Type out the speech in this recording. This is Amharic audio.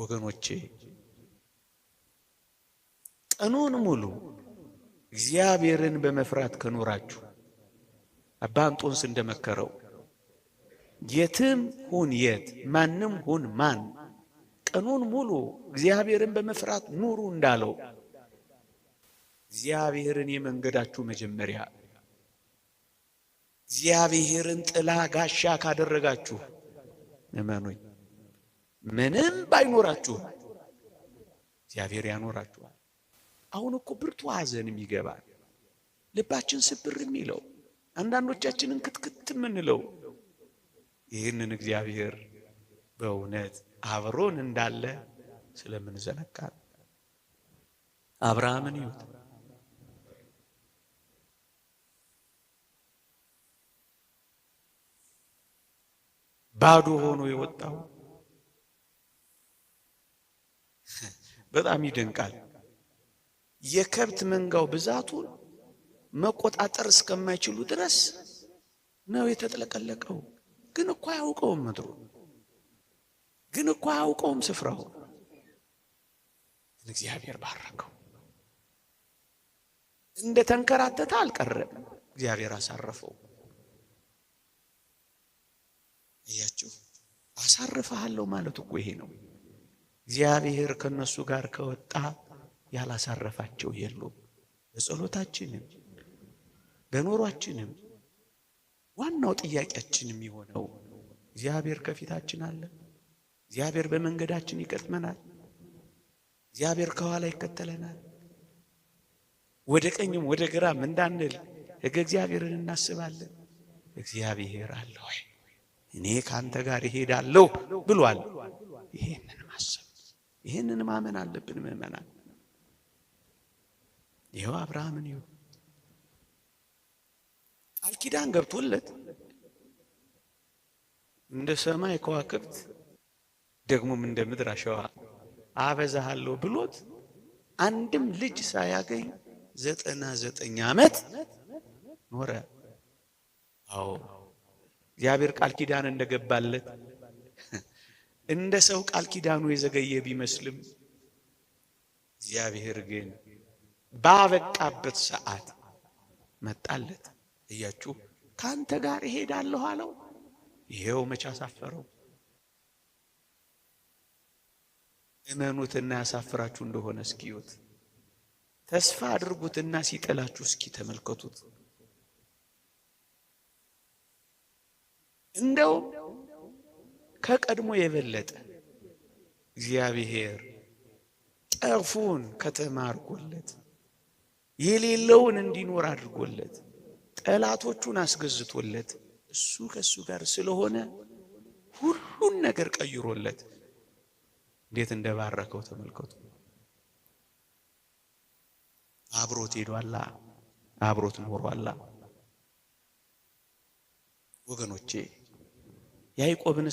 ወገኖቼ ቀኑን ሙሉ እግዚአብሔርን በመፍራት ከኖራችሁ አባ እንጦንስ እንደመከረው የትም ሁን የት ማንም ሁን ማን ቀኑን ሙሉ እግዚአብሔርን በመፍራት ኑሩ እንዳለው እግዚአብሔርን የመንገዳችሁ መጀመሪያ እግዚአብሔርን ጥላ ጋሻ ካደረጋችሁ እመኑኝ ምንም ባይኖራችሁ እግዚአብሔር ያኖራችኋል። አሁን እኮ ብርቱ ሐዘን የሚገባል ልባችን ስብር የሚለው አንዳንዶቻችንን ክትክት የምንለው ይህንን እግዚአብሔር በእውነት አብሮን እንዳለ ስለምንዘነጋ አብርሃምን ይሁት ባዶ ሆኖ የወጣው በጣም ይደንቃል። የከብት መንጋው ብዛቱን መቆጣጠር እስከማይችሉ ድረስ ነው የተጥለቀለቀው። ግን እኮ አያውቀውም ምድሩ፣ ግን እኮ አያውቀውም ስፍራው። እግዚአብሔር ባረከው። እንደ ተንከራተተ አልቀረም፣ እግዚአብሔር አሳረፈው። እያችሁ አሳርፈሃለሁ ማለት እኮ ይሄ ነው። እግዚአብሔር ከነሱ ጋር ከወጣ ያላሳረፋቸው የሉም። በጸሎታችንም በኖሯችንም ዋናው ጥያቄያችን የሚሆነው እግዚአብሔር ከፊታችን አለ፣ እግዚአብሔር በመንገዳችን ይቀድመናል፣ እግዚአብሔር ከኋላ ይከተለናል። ወደ ቀኝም ወደ ግራም እንዳንል ሕገ እግዚአብሔርን እናስባለን። እግዚአብሔር አለ ወይ እኔ ካንተ ጋር እሄዳለሁ ብሏል። ይሄንን ማሰብ ይሄንን ማመን አለብን ምእመናን። ይኸው አብርሃምን ይኸው ቃል ኪዳን ገብቶለት እንደ ሰማይ ከዋክብት ደግሞም እንደ ምድር አሸዋ አበዛሃለሁ ብሎት አንድም ልጅ ሳያገኝ 99 ዓመት ኖረ። አዎ እግዚአብሔር ቃል ኪዳን እንደገባለት እንደ ሰው ቃል ኪዳኑ የዘገየ ቢመስልም እግዚአብሔር ግን ባበቃበት ሰዓት መጣለት። እያችሁ ካንተ ጋር እሄዳለሁ አለው። ይሄው መች አሳፈረው። እመኑትና ያሳፍራችሁ እንደሆነ እስኪዩት፣ ተስፋ አድርጉትና ሲጥላችሁ እስኪ ተመልከቱት። እንደው ከቀድሞ የበለጠ እግዚአብሔር ጠፉን ከተማ አድርጎለት የሌለውን እንዲኖር አድርጎለት ጠላቶቹን አስገዝቶለት እሱ ከሱ ጋር ስለሆነ ሁሉን ነገር ቀይሮለት እንዴት እንደባረከው ተመልከቱ። አብሮት ሄዷላ፣ አብሮት ኖሯላ። ወገኖቼ ያዕቆብን